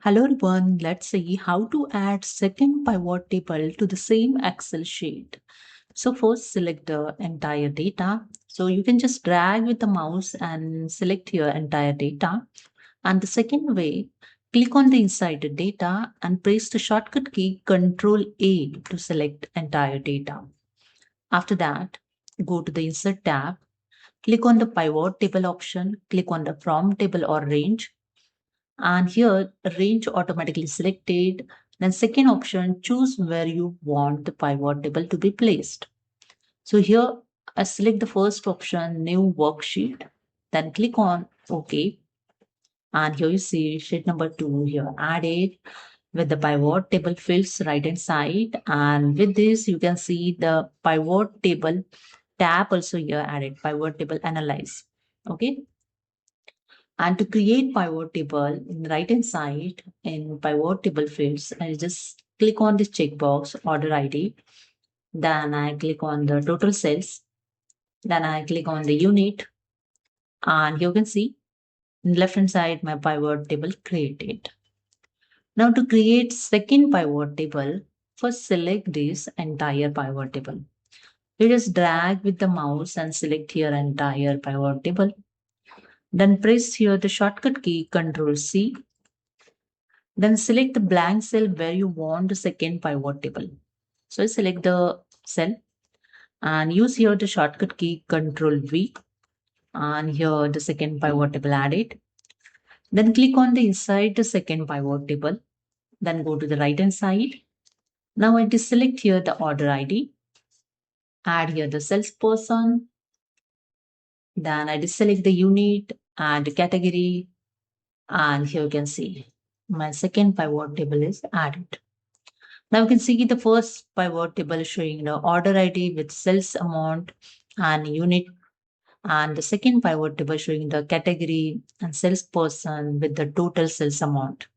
Hello everyone, let's see how to add second pivot table to the same Excel sheet. So first select the entire data. So you can just drag with the mouse and select your entire data. And the second way, click on the inside the data and press the shortcut key Ctrl A to select entire data. After that, go to the Insert tab, click on the pivot table option, click on the from table or range, and here range automatically selected. Then second option, choose where you want the pivot table to be placed. So here I select the first option, new worksheet, then click on OK. And here you see sheet number 2 here added with the pivot table fields right hand side. And with this, you can see the pivot table tab also here added, pivot table analyze. Okay. And to create pivot table in the right hand side in pivot table fields, I just click on this checkbox order ID. Then I click on the total cells. Then I click on the unit. And you can see in the left hand side my pivot table created. Now to create second pivot table, first select this entire pivot table. You just drag with the mouse and select here entire pivot table. Then press here the shortcut key Ctrl C. Then select the blank cell where you want the second pivot table. So I select the cell and use here the shortcut key Ctrl V, and here the second pivot table added. Then click on the inside the second pivot table. Then go to the right hand side. Now I deselect here the order ID. Add here the salesperson. Then I deselect the unit, add the category, and here you can see my second pivot table is added. Now you can see the first pivot table showing the order ID with sales amount and unit, and the second pivot table showing the category and salesperson with the total sales amount.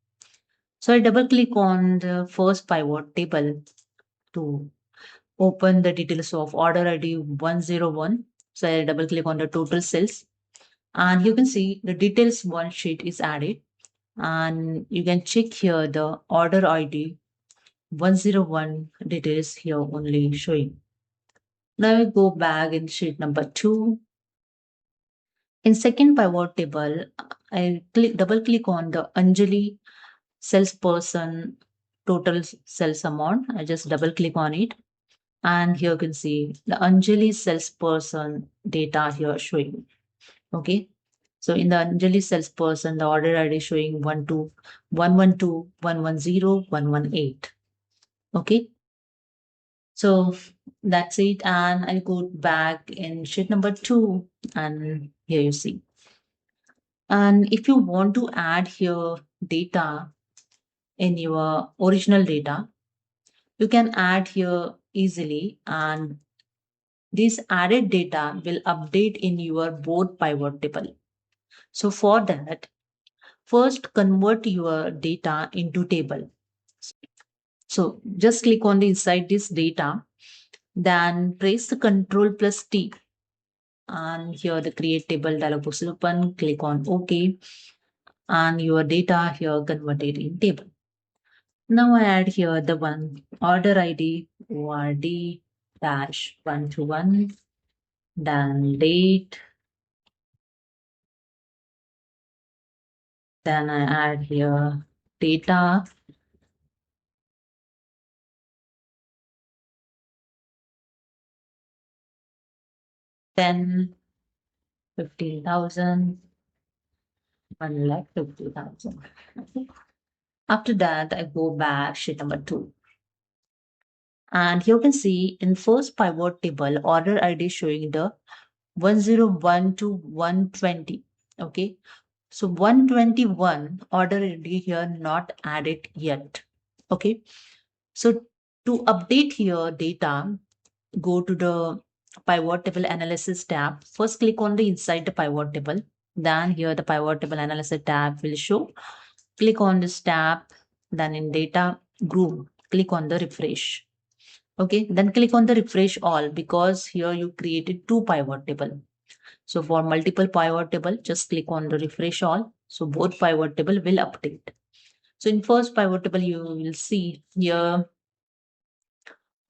So I double click on the first pivot table to open the details of order ID 101. So I double click on the total sales, and you can see the details one sheet is added, and you can check here the order ID 101 details here only showing. Now we go back in sheet number 2. In second pivot table, I double click on the Anjali salesperson total sales amount. I just double click on it. And here you can see the Anjali salesperson data here showing. Okay. So in the Anjali salesperson, the order ID showing 112, 112, 110, 118. Okay. So that's it. And I go back in sheet number 2, and here you see. And if you want to add here data in your original data, you can add here easily, and this added data will update in your board pivot table. So for that, first convert your data into table. So just click on the inside this data, then press the Ctrl plus T, and here the create table dialog box will open. Click on OK, and your data here converted in table. Now I add here the one order ID ORD dash 121, then date, then I add here data, then 15,000, 1,50,000. Okay. After that, I go back sheet number 2. And here you can see in first pivot table, order ID showing the 101 to 120. Okay. So 121 order ID here not added yet. Okay. So to update here data, go to the pivot table analysis tab. First click on the inside the pivot table. Then here the pivot table analysis tab will show. Click on this tab. Then in data group, click on the refresh. Okay, then click on the refresh all, because here you created 2 pivot table. So for multiple pivot table, just click on the refresh all. So both pivot table will update. So in first pivot table, you will see here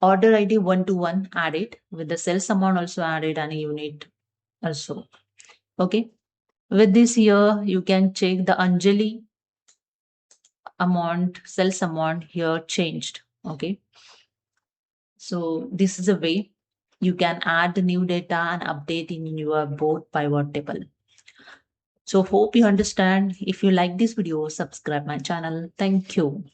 order ID 1 to 1 added with the sales amount also added and a unit also. Okay. With this here, you can check the Anjali amount, sales amount here changed. Okay. So this is a way you can add the new data and update in your both pivot table. So hope you understand. If you like this video, subscribe my channel. Thank you.